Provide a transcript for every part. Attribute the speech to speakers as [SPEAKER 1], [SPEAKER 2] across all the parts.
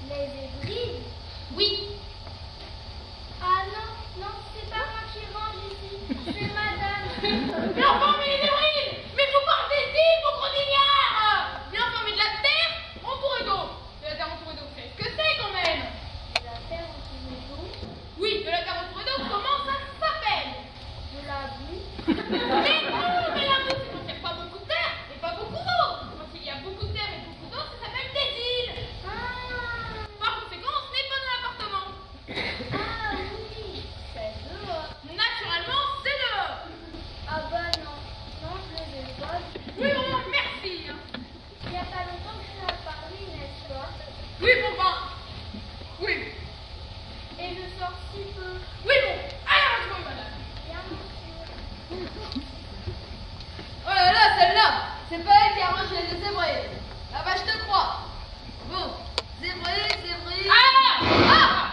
[SPEAKER 1] Les hybrides?
[SPEAKER 2] Oui.
[SPEAKER 1] Ah non, non, c'est pas moi qui range ici, c'est madame.
[SPEAKER 2] Mais enfin, mais les hybrides! Mais vous partez ici, vos gros dignards! Bien enfin, mais de la terre entourée d'eau. De la terre entourée d'eau, vous savez ce que c'est quand même?
[SPEAKER 1] De la terre entourée d'eau,
[SPEAKER 2] Oui, de la terre entourée d'eau, comment ça s'appelle?
[SPEAKER 1] de la boue.
[SPEAKER 2] Mais non, mais la boue, c'est quand il n'y a pas beaucoup de terre et pas beaucoup d'eau. Quand il y a beaucoup de terre et beaucoup d'eau, ça s'appelle des îles.
[SPEAKER 1] Ah,
[SPEAKER 2] Par conséquent, ce n'est pas dans l'appartement.
[SPEAKER 1] ah oui, c'est dehors.
[SPEAKER 2] Naturellement, c'est dehors.
[SPEAKER 1] Ah bah non, non, je les ai pas vus.
[SPEAKER 2] Oui, bon, merci.
[SPEAKER 1] Il y a pas longtemps que je suis à Paris, n'est-ce pas?
[SPEAKER 2] Oui, bon, ben. Oui.
[SPEAKER 1] Et je sors si peu.
[SPEAKER 2] Oui, bon. Allez, on se madame.
[SPEAKER 1] Bien, monsieur.
[SPEAKER 3] Oh là là, celle-là, c'est pas elle qui a rangé les zébrés. Ah bah je te crois. Bon, zébrés.
[SPEAKER 2] Ah!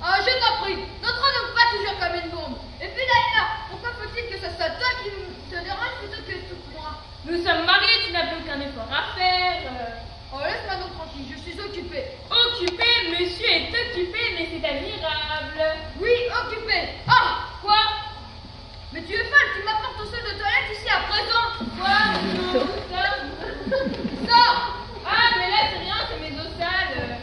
[SPEAKER 3] Ah, je t'en prie, ne te rends donc pas toujours comme une bombe. Et puis d'ailleurs, pourquoi faut-il que ce soit toi qui te dérange plutôt que tout moi?
[SPEAKER 2] Nous sommes mariés, tu n'as plus aucun effort à faire.
[SPEAKER 3] Oh, laisse-moi donc tranquille, je suis occupée.
[SPEAKER 2] Occupé, monsieur est occupé, mais c'est admirable.
[SPEAKER 3] Oui, occupée. Ah,
[SPEAKER 2] Quoi?
[SPEAKER 3] mais tu es folle, tu m'apportes ton seul de toilette ici à présent.
[SPEAKER 2] Quoi? Non, ça.
[SPEAKER 3] Sors.
[SPEAKER 2] Ah, mais là, c'est rien, c'est mes os sales.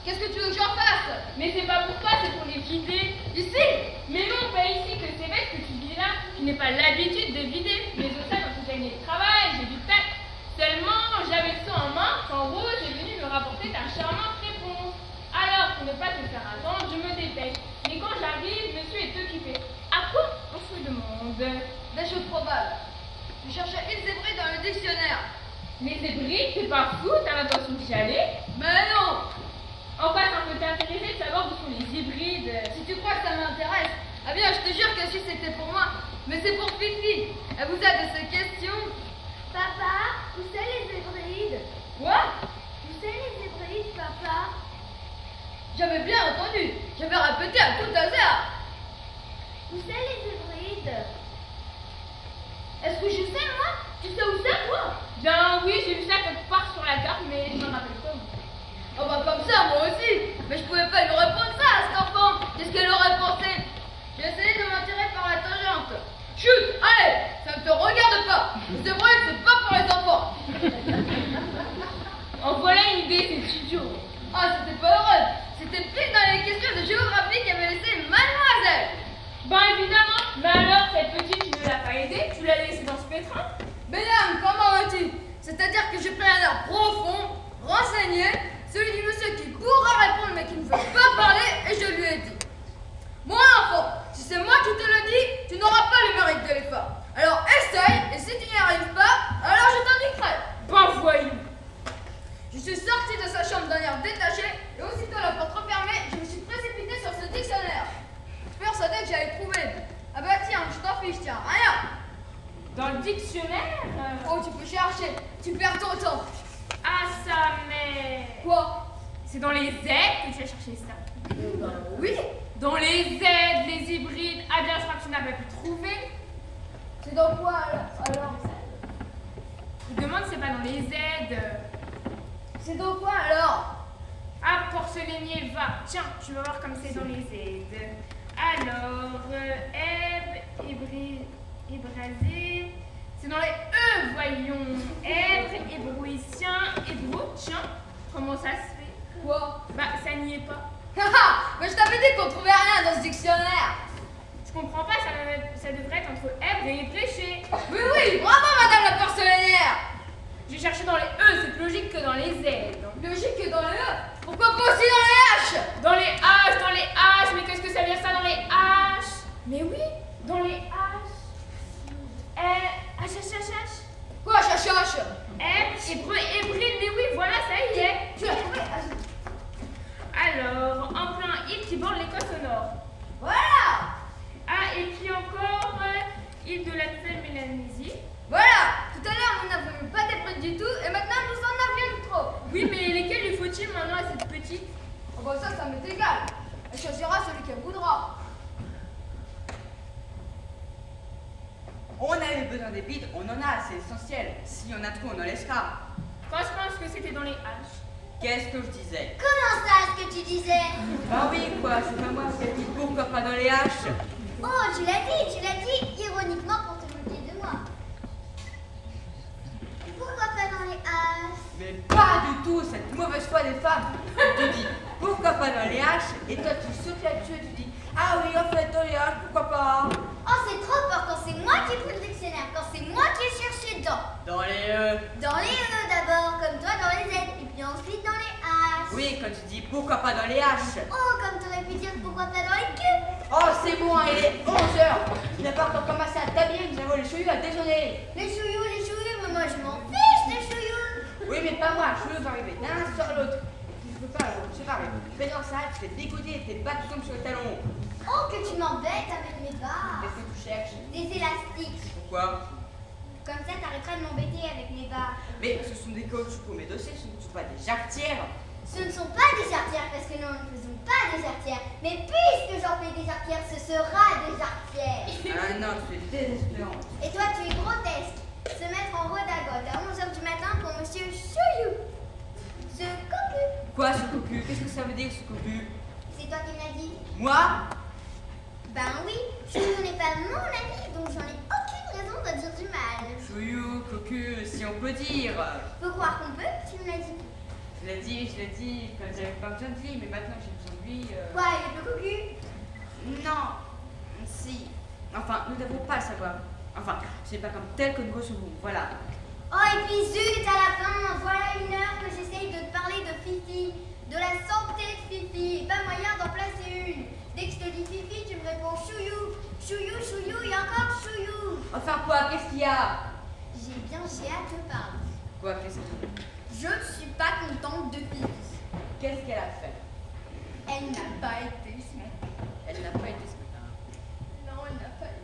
[SPEAKER 3] Qu'est-ce que tu veux que j'en fasse?
[SPEAKER 2] Mais c'est pas pour toi, c'est pour les vider.
[SPEAKER 3] Ici?
[SPEAKER 2] Mais non, pas ici, que c'est bête que tu dis là. Je n'ai pas l'habitude de vider. Mes os sales ont gagné le travail, j'ai du tact. Seulement, j'avais le seau en main quand Rose est venue me rapporter ta charmante réponse. Alors, pour ne pas te faire attendre, je me dépêche. Mais quand j'arrive, monsieur est occupé. À quoi on se demande?
[SPEAKER 3] Des choses probables. Je cherchais une zébrée dans le dictionnaire.
[SPEAKER 2] Mais c'est Brick, t'es pas fou, t'as l'intention d'y aller?
[SPEAKER 3] Mais non.
[SPEAKER 2] En quoi ça peut t'intéresser de savoir où sont les hybrides?
[SPEAKER 3] Si tu crois que ça m'intéresse, ah bien, je te jure que si c'était pour moi, mais c'est pour Fifi. Elle vous a de ces questions.
[SPEAKER 1] Papa, où c'est les hybrides?
[SPEAKER 3] Quoi?
[SPEAKER 1] Où c'est les hybrides, papa?
[SPEAKER 3] J'avais bien entendu. J'avais répété à tout hasard.
[SPEAKER 1] Où c'est les hybrides?
[SPEAKER 3] Est-ce que je sais, moi? Tu sais où c'est, toi?
[SPEAKER 2] Bien oui, j'ai vu ça quelque part sur la carte, mais je m'en rappelle pas.
[SPEAKER 3] Oh bah comme ça, moi aussi. Mais je pouvais pas lui répondre ça à cet enfant. Qu'est-ce qu'elle aurait pensé? J'ai essayé de m'en tirer par la tangente. Chut, allez, ça ne te regarde pas. C'est vrai que c'est pas pour les enfants.
[SPEAKER 2] En voilà une idée, c'est idiot.
[SPEAKER 3] Ah, c'était pas heureux. C'était pris dans les questions de géographie qu'avait laissé mademoiselle.
[SPEAKER 2] Ben évidemment, mais alors cette petite, tu ne l'as pas aidée, tu l'as laissée dans ce pétrin.
[SPEAKER 3] Mesdames, comment vas-tu? C'est-à-dire que j'ai pris un air profond, renseigné, celui du monsieur qui pourra répondre mais qui ne veut pas parler, et je lui ai dit. Mon enfant, si c'est moi qui te le dis, tu n'auras pas le mérite de l'effort. Alors essaye, et si tu n'y arrives pas, alors je t'indiquerai.
[SPEAKER 2] Ben voyons.
[SPEAKER 3] Je suis sortie de sa chambre d'un air détaché, et aussitôt la porte refermée, je me suis précipitée sur ce dictionnaire. Persuadée que j'allais trouver. Ah bah tiens, je t'en fiche, tiens, rien.
[SPEAKER 2] Dans le dictionnaire?
[SPEAKER 3] Oh, tu peux chercher, tu perds ton temps.
[SPEAKER 2] Ah ça, mais...
[SPEAKER 3] Quoi?
[SPEAKER 2] C'est dans les aides que tu as cherché ça.
[SPEAKER 3] Ben oui.
[SPEAKER 2] Dans les aides, les hybrides. Ah bien, je crois que tu n'as pas pu trouver.
[SPEAKER 3] C'est dans quoi alors?
[SPEAKER 2] Je demande si c'est pas dans les aides.
[SPEAKER 3] C'est dans quoi alors?
[SPEAKER 2] Ah, porcelainier, va. Tiens, tu vas voir comme c'est dans les aides. Alors, Ève, ébrasé. C'est dans les E, voyons. Èbre, ébrouissien, hébreu. Tiens, comment ça se fait?
[SPEAKER 3] Quoi?
[SPEAKER 2] Bah, ça n'y est pas.
[SPEAKER 3] Haha, mais je t'avais dit qu'on trouvait rien dans ce dictionnaire.
[SPEAKER 2] Je comprends pas, ça devrait être entre Èbre et péché.
[SPEAKER 3] Oui, oui, bravo madame la porcelainière.
[SPEAKER 2] J'ai cherché dans les E, c'est plus logique que dans les Z.
[SPEAKER 3] Logique que dans les E. Pourquoi pas aussi dans les H?
[SPEAKER 2] Dans les H, mais qu'est-ce que ça veut dire ça dans les H? Mais oui, dans les H. H.
[SPEAKER 3] Quoi, chachache?
[SPEAKER 2] Hébreu, hybride, mais oui, voilà, ça y est.
[SPEAKER 3] Tu l'as trouvé?
[SPEAKER 2] Alors, en plein île qui borde l'Écosse au nord.
[SPEAKER 3] Voilà.
[SPEAKER 2] Ah, et puis encore, île de la Nouvelle-Mélanésie.
[SPEAKER 3] Voilà. Tout à l'heure, nous n'avions pas d'hybride du tout, et maintenant, nous en avions trop.
[SPEAKER 2] Oui, mais lesquels lui faut-il maintenant à cette petite?
[SPEAKER 3] Oh bah ça m'est égal. Elle choisira celui qu'elle voudra.
[SPEAKER 4] On avait besoin des bides, on en a, c'est essentiel. Si on a trop, on en laissera.
[SPEAKER 2] Quand je pense que c'était dans les H.
[SPEAKER 4] Qu'est-ce que je disais?
[SPEAKER 1] Comment ça, ce que tu disais?
[SPEAKER 4] Ah oui, quoi, c'est pas moi qui ai dit pourquoi pas dans les haches.
[SPEAKER 1] Oh, tu l'as dit ironiquement pour te moquer de moi. Pourquoi pas dans les haches?
[SPEAKER 4] Mais pas du tout, cette mauvaise foi des femmes. Tu dis pourquoi pas dans les haches et toi tu sautes là-dessus et tu dis ah oui, en fait, dans les haches, pourquoi pas?
[SPEAKER 1] Oh, c'est trop fort quand c'est moi qui ai pris le dictionnaire, quand c'est moi qui ai cherché dedans.
[SPEAKER 4] Dans les
[SPEAKER 1] Dans les d'abord, comme toi dans les Z, et puis ensuite dans les H.
[SPEAKER 4] Oui, quand tu dis pourquoi pas dans les haches.
[SPEAKER 1] Oh, comme t'aurais pu dire pourquoi pas dans les queues.
[SPEAKER 4] Oh, c'est bon, il est 11h. Il n'a pas encore commencé à t'habiller, nous avons les chouillous à déjeuner.
[SPEAKER 1] Les chouillous, mais moi je m'en fiche des chouillous.
[SPEAKER 4] Oui, mais pas moi, chouillous va arriver l'un sur l'autre. Je peux pas, je sais pas, tu fais dans ça, tu fais dégoûter et tes battes tombent sur le talon.
[SPEAKER 1] Oh, que tu m'embêtes avec mes barres.
[SPEAKER 4] Qu'est-ce que tu cherches?
[SPEAKER 1] Des élastiques.
[SPEAKER 4] Pourquoi?
[SPEAKER 1] Comme ça, t'arrêteras de m'embêter avec mes barres.
[SPEAKER 4] Mais ce sont des caoutchoucs pour mes dossiers, ce ne sont pas des jarretières.
[SPEAKER 1] Ce ne sont pas des jarretières parce que nous ne faisons pas des jarretières. Mais puisque j'en fais des jarretières, ce sera des jarretières.
[SPEAKER 4] Ah non, tu es désespérante.
[SPEAKER 1] Et toi, tu es grotesque. Se mettre en redingote à 11h du matin pour monsieur Chouillou. Ce cocu.
[SPEAKER 4] Quoi ce cocu? Qu'est-ce que ça veut dire ce cocu?
[SPEAKER 1] C'est toi qui me l'as dit?
[SPEAKER 4] Moi?
[SPEAKER 1] Ben oui, Chouillou n'est pas mon ami, donc j'en ai aucune raison de dire du mal.
[SPEAKER 4] Chouillou, cocu, si on peut dire.
[SPEAKER 1] Faut croire qu'on peut, tu me l'as dit.
[SPEAKER 4] Je l'ai dit, quand j'avais pas besoin de lui, mais maintenant j'ai besoin de lui.
[SPEAKER 1] Quoi, il est plus cocu?
[SPEAKER 4] Non, si. Enfin, nous n'avons pas à savoir. Enfin, c'est pas comme tel que nous recevons, voilà.
[SPEAKER 1] Oh, et puis zut, à la fin, voilà 1 heure que j'essaye de te parler de Fifi, de la santé de Fifi, et pas moyen d'en placer une. Dès que je te dis Fifi, tu me réponds Chouillou, Chouillou, Chouillou, et encore Chouillou.
[SPEAKER 4] Enfin quoi, qu'est-ce qu'il y a?
[SPEAKER 1] J'ai hâte de te parler.
[SPEAKER 4] Quoi, qu'est-ce qu'il y a?
[SPEAKER 1] Je ne suis pas contente de Fifi.
[SPEAKER 4] Qu'est-ce qu'elle a fait?
[SPEAKER 1] Elle n'a pas été ce matin.
[SPEAKER 4] Elle n'a pas été ce matin.
[SPEAKER 1] Non, elle n'a pas été.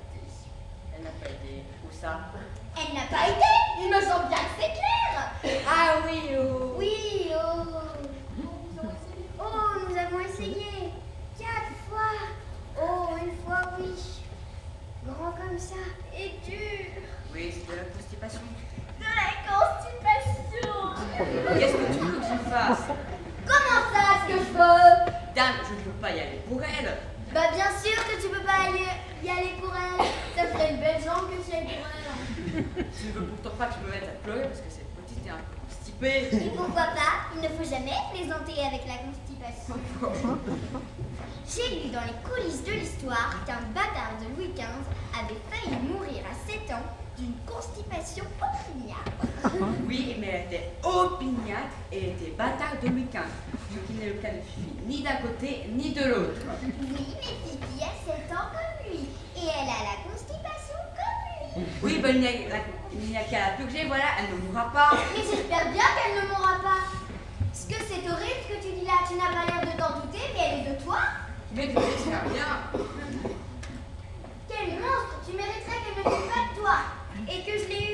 [SPEAKER 4] Elle n'a pas été. Où ça?
[SPEAKER 1] Elle n'a pas été. Il me semble bien que c'est clair.
[SPEAKER 4] Ah oui, oh.
[SPEAKER 1] Oui, oh. Oh, nous avons essayé 4 fois. Oh, 1 fois, oui. Grand comme ça et dur.
[SPEAKER 4] Oui, c'est de la constipation.
[SPEAKER 1] De la constipation.
[SPEAKER 4] Qu'est-ce que tu veux que je fasse?
[SPEAKER 1] Comment ça, ce que je veux?
[SPEAKER 4] Dame, je ne peux pas y aller pour elle.
[SPEAKER 1] Bah bien sûr que tu peux pas y aller pour elle. Ça ferait une belle jambe que j'aille pour elle.
[SPEAKER 4] Je ne veux pourtant pas que je me mette à pleurer parce que cette petite est un peu constipée.
[SPEAKER 1] Et pourquoi pas? Il ne faut jamais plaisanter avec la constipation. J'ai lu dans les coulisses de l'histoire qu'un bâtard de Louis XV avait failli mourir à 7 ans d'une constipation opiniâtre.
[SPEAKER 4] Oui, mais elle était opiniâtre et elle était bâtarde de Louis XV. Ce qui n'est le cas de Fifi, ni d'un côté ni de l'autre.
[SPEAKER 1] Oui, mais Fifi a 7 ans comme lui et elle a la constipation comme lui.
[SPEAKER 4] Oui, ben, il n'y a qu'à la purger, voilà, elle ne mourra pas.
[SPEAKER 1] Mais j'espère bien qu'elle ne mourra pas. Parce que c'est horrible ce que tu dis là, tu n'as pas l'air de t'en douter, mais elle est de toi.
[SPEAKER 4] Mais tu n'espères rien.
[SPEAKER 1] Quel monstre, tu mériterais qu'elle ne vienne pas de toi. Et que je l'ai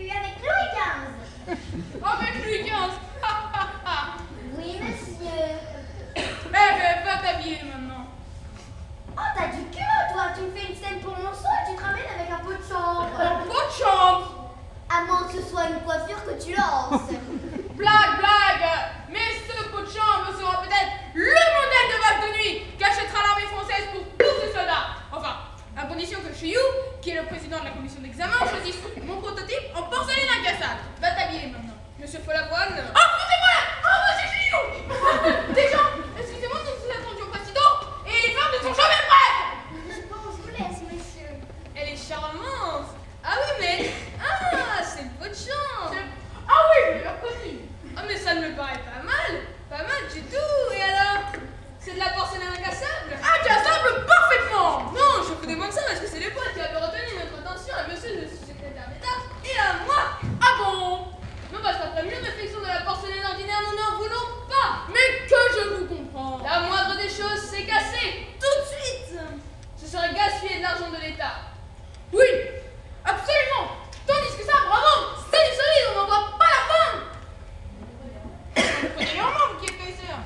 [SPEAKER 1] eu avec Louis XV.
[SPEAKER 2] Avec Louis XV.
[SPEAKER 1] Oui, monsieur.
[SPEAKER 2] Va t'habiller maintenant.
[SPEAKER 1] Oh, t'as du culot, toi. Tu me fais une scène pour mon son et tu te ramènes avec un pot de chambre.
[SPEAKER 2] Pas de chambre.
[SPEAKER 1] À moins que ce soit une coiffure que tu lances.
[SPEAKER 2] Blague. Mais ce pot de chambre sera peut-être le modèle de vague de nuit qu'achètera l'armée française pour tous ses soldats. Enfin, à condition que Chouillou, qui est le président de la commission d'examen, choisisse mon prototype en porcelaine incassable. Va t'habiller maintenant. Monsieur Folavoine. Oh, foutez-moi là. Oh, monsieur Chouillou. Des gens, excusez-moi, nous vous attendions au président et les femmes ne sont jamais prêtes.
[SPEAKER 1] Bon, je vous laisse, monsieur.
[SPEAKER 2] Elle est charmante. Ah oui, mais... Ah, c'est votre chance. Ah oui, je l'ai reconnu. Ah, mais ça ne me paraît pas mal. Pas mal du tout. Et alors? C'est de la porcelaine incassable? Incassable parfaitement. Non, je vous demande ça parce que c'est le pote qui avait retenu notre attention à monsieur le secrétaire d'État et à moi. Ah bon? Non, parce qu'après mieux réflexion de la porcelaine ordinaire, nous n'en voulons pas. Mais que je vous comprends. La moindre des choses, c'est casser. Tout de suite. Ce serait gaspiller de l'argent de l'État. Oui, absolument. Tandis que ça, bravo, c'est du solide, on n'en voit pas la fin. Vous prenez vraiment, vous qui êtes connaisseur.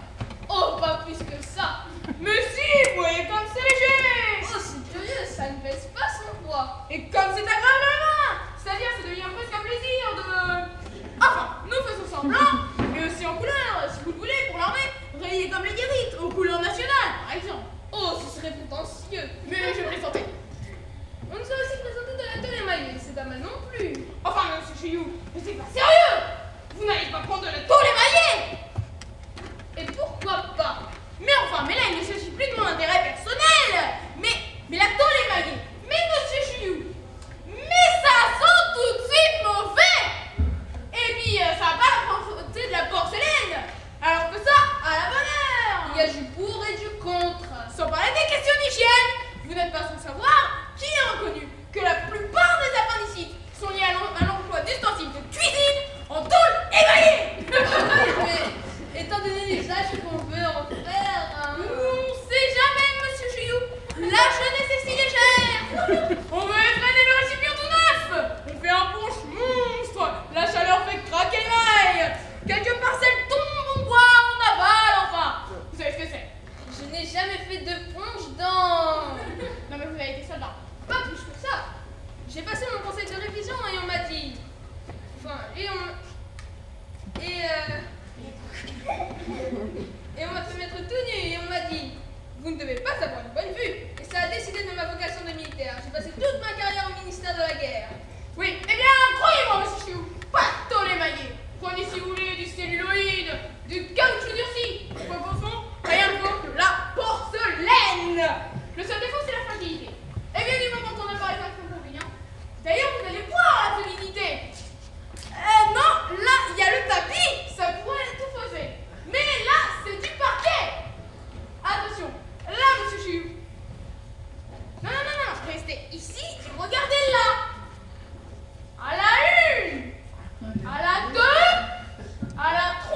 [SPEAKER 2] Oh, pas plus que ça. Mais si, vous voyez comme c'est léger. Oh, c'est curieux, ça ne pèse pas son poids. Et comme c'est agréable à la main. C'est-à-dire, ça devient presque un plaisir de... Enfin, nous faisons semblant, et aussi en couleur, si vous le voulez. couleur nationale, par exemple. Oh, ce serait prétentieux. Mais je plaisantais. On nous a aussi présenté de la tôle émaillée, c'est pas mal non plus. Enfin, monsieur Chuyou, mais c'est pas sérieux. Vous n'allez pas prendre de la tôle émaillée. Et pourquoi pas? Mais enfin, mais là, il ne s'agit plus de mon intérêt personnel. Mais la tôle émaillée. Mais monsieur Chuyou, mais ça sent tout de suite mauvais. Et puis, ça n'a pas la propreté de la porcelaine. Alors que ça, à la bonne heure. Il y a du pour et du contre. Sans parler des questions d'hygiène. Vous n'êtes pas sans savoir qui a reconnu que la plupart des appendicites sont liés à l'emploi d'ustensiles de cuisine en tôle émaillée.
[SPEAKER 3] Mais, étant donné les âges qu'on veut en faire...
[SPEAKER 2] On sait jamais, monsieur Chuyou. La jeunesse est si légère. On veut effréner le récipient tout neuf. On fait un punch monstre. La chaleur fait craquer les mailles. Quelques parcelles tombent, on boit, on avale, enfin. Vous savez ce que c'est?
[SPEAKER 3] Je n'ai jamais fait de punch dans...
[SPEAKER 2] Non mais vous avez été soldat.
[SPEAKER 3] Pas plus que ça. J'ai passé mon conseil de révision et on m'a dit... Enfin, et on m'a fait mettre tout nu et on m'a dit... Vous ne devez pas avoir une bonne vue. Et ça a décidé de ma vocation de militaire. J'ai passé toute ma carrière au ministère de la guerre.
[SPEAKER 2] Oui, eh bien, croyez-moi, monsieur Chuyou, pas de tôle émaillée. Prenez, si vous voulez, du celluloïde, du caoutchouc durci. Quoi qu'au fond, rien de moins que la porcelaine. Le seul défaut, c'est la fragilité. Et bien, du moment qu'on n'a pas les inconvénients, d'ailleurs, vous allez voir la solidité. Non, là, il y a le tapis, ça pourrait tout fausser. Mais là, c'est du parquet. Attention, là, monsieur Chuyou. Non, restez ici et regardez là. À la 1, à la 2, à la 3.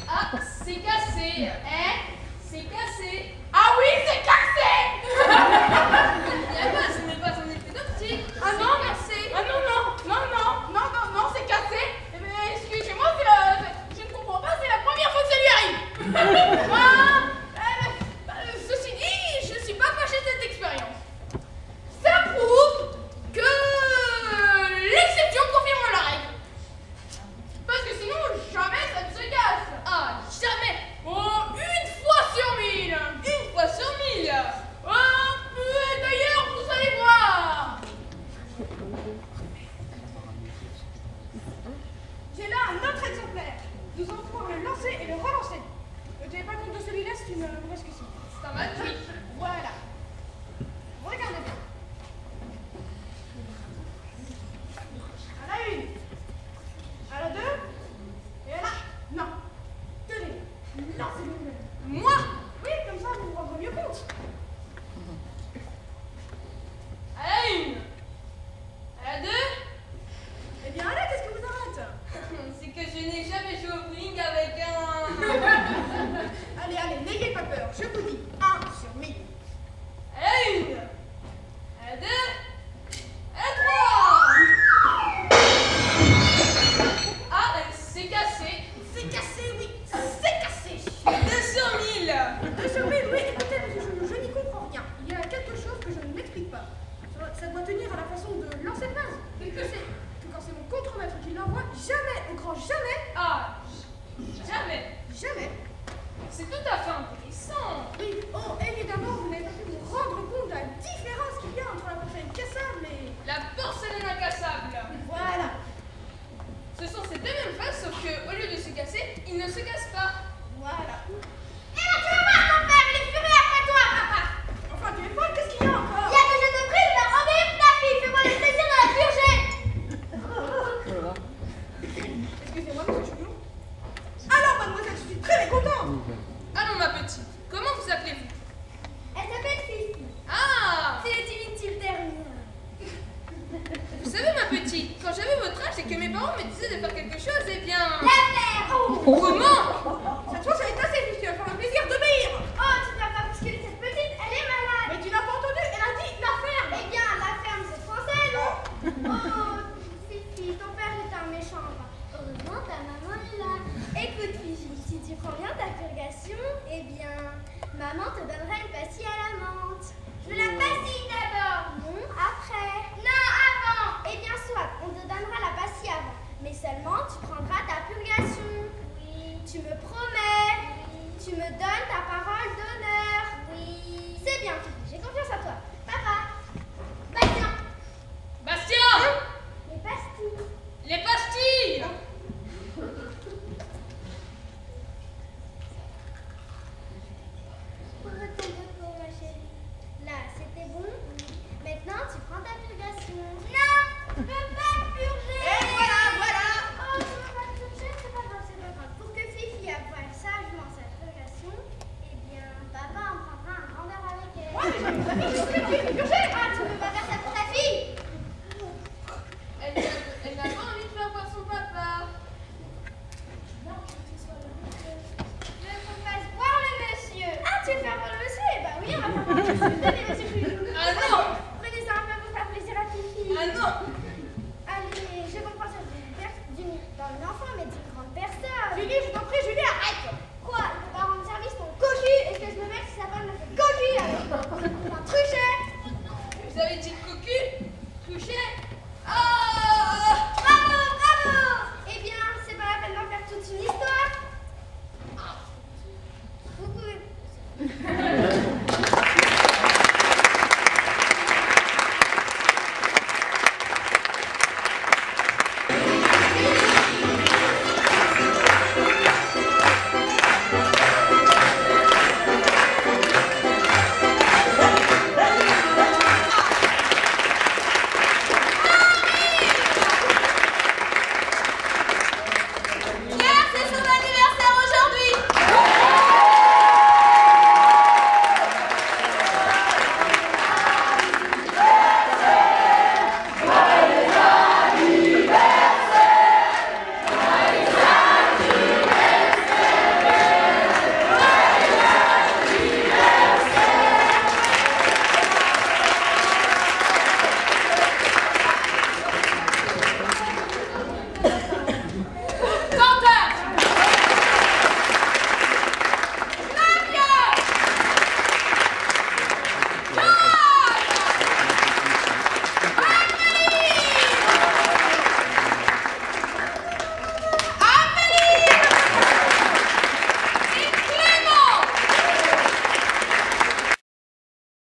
[SPEAKER 3] Ah, c'est cassé. C'est cassé.
[SPEAKER 2] Ah oui, c'est cassé.
[SPEAKER 3] Il n'y a pas, ce n'est pas un effet d'optique.
[SPEAKER 2] Ah non,
[SPEAKER 3] C'est cassé.
[SPEAKER 2] ah non, c'est cassé. Eh bien, excusez-moi, je ne comprends pas, c'est la première fois que ça lui arrive. Ceci dit, je ne suis pas fâché de cette expérience. Ça prouve que l'exception confirme la règle. Parce que sinon, jamais ça ne se casse.
[SPEAKER 3] Ah, jamais.
[SPEAKER 2] Oh, une fois sur 1000.
[SPEAKER 3] Une fois sur 1000.
[SPEAKER 2] D'ailleurs, vous allez voir. J'ai là un autre exemplaire. Nous allons pouvoir le lancer et le relancer. Ne tenez pas compte de celui-là, c'est une mauvaise question.
[SPEAKER 3] C'est un match.
[SPEAKER 2] Voilà. Regardez bien. À la 1, à la 2, et à la... Non. Tenez, lancez-le. Moi? Oui, comme ça, vous vous rendrez mieux compte. À la 1, à la 2, eh bien, là, qu'est-ce que vous arrête?
[SPEAKER 3] C'est que je n'ai jamais joué au bowling avec un...
[SPEAKER 2] Allez, n'ayez pas peur, je vous dis 1 sur 1000. À la 1, à la 2, à la 3.
[SPEAKER 3] Ah, c'est cassé.
[SPEAKER 2] C'est cassé, oui, c'est cassé.
[SPEAKER 3] 2 sur 1000.
[SPEAKER 2] 2 sur 1000, oui, écoutez, je n'y comprends rien. Il y a quelque chose que je ne m'explique pas. Ça doit tenir à la façon de lancer le vase. Et que quand c'est mon contremaître qui l'envoie, jamais, au grand jamais,
[SPEAKER 3] Jamais.
[SPEAKER 2] jamais.
[SPEAKER 3] C'est tout à fait intéressant.
[SPEAKER 2] Oui, oh, évidemment, vous n'avez pas pu vous rendre compte de la différence qu'il y a entre la porcelaine cassable et...
[SPEAKER 3] La porcelaine incassable.
[SPEAKER 2] Voilà.
[SPEAKER 3] Ce sont ces deux mêmes vases, sauf que au lieu de se casser, ils ne se cassent pas.
[SPEAKER 2] Voilà. Et là, tu vas voir ton père, il est furieux après toi, papa. Enfin, tu es folle, qu'est-ce qu'il y a encore? Il y a que je te prie de la remettre, ta fille, fais-moi le plaisir de la purger. Excusez-moi, monsieur Chuyou. Alors, mademoiselle, je suis très mécontente.
[SPEAKER 3] Allons, ma petite, comment vous appelez-vous?
[SPEAKER 1] Elle s'appelle Fifi.
[SPEAKER 3] Ah,
[SPEAKER 1] C'est le diminutif dernier.
[SPEAKER 3] vous savez, ma petite, quand j'avais votre âge et que mes parents me disaient de faire quelque chose, eh bien...
[SPEAKER 1] La mère. Oh.
[SPEAKER 3] Comment